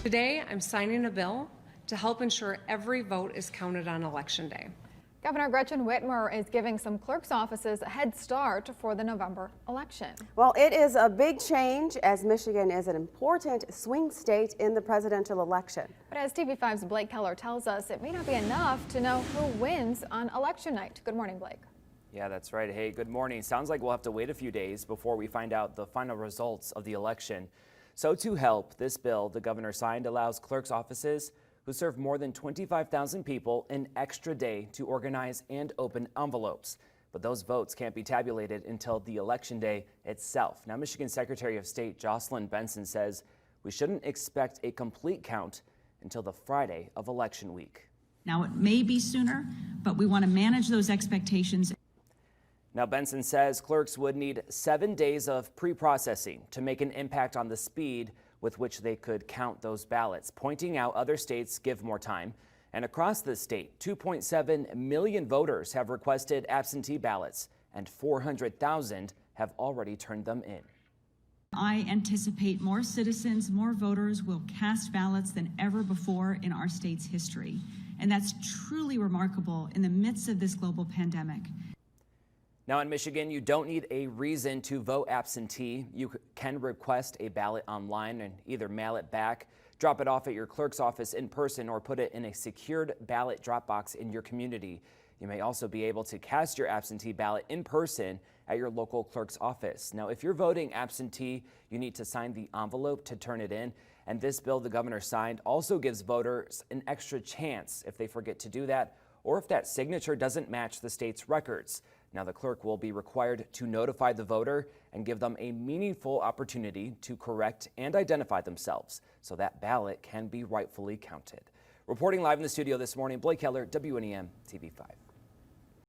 Today, I'm signing a bill to help ensure every vote is counted on Election Day. Governor Gretchen Whitmer is giving some clerk's offices a head start for the November election. Well, it is a big change as Michigan is an important swing state in the presidential election. But as TV5's Blake Keller tells us, it may not be enough to know who wins on election night. Good morning, Blake. Yeah, that's right. Hey, good morning. Sounds like we'll have to wait a few days before we find out the final results of the election. So to help, this bill the governor signed allows clerk's offices who serve more than 25,000 people an extra day to organize and open envelopes. But those votes can't be tabulated until the election day itself. Now, Michigan Secretary of State Jocelyn Benson says we shouldn't expect a complete count until the Friday of election week. Now, it may be sooner, but we want to manage those expectations. Now, Benson says clerks would need 7 days of pre-processing to make an impact on the speed with which they could count those ballots, pointing out other states give more time. And across the state, 2.7 million voters have requested absentee ballots, and 400,000 have already turned them in. I anticipate more citizens, more voters will cast ballots than ever before in our state's history. And that's truly remarkable in the midst of this global pandemic. Now in Michigan, you don't need a reason to vote absentee. You can request a ballot online and either mail it back, drop it off at your clerk's office in person, or put it in a secured ballot drop box in your community. You may also be able to cast your absentee ballot in person at your local clerk's office. Now, if you're voting absentee, you need to sign the envelope to turn it in. And this bill the governor signed also gives voters an extra chance if they forget to do that, or if that signature doesn't match the state's records. Now, the clerk will be required to notify the voter and give them a meaningful opportunity to correct and identify themselves so that ballot can be rightfully counted. Reporting live in the studio this morning, Blake Keller, WNEMTV5.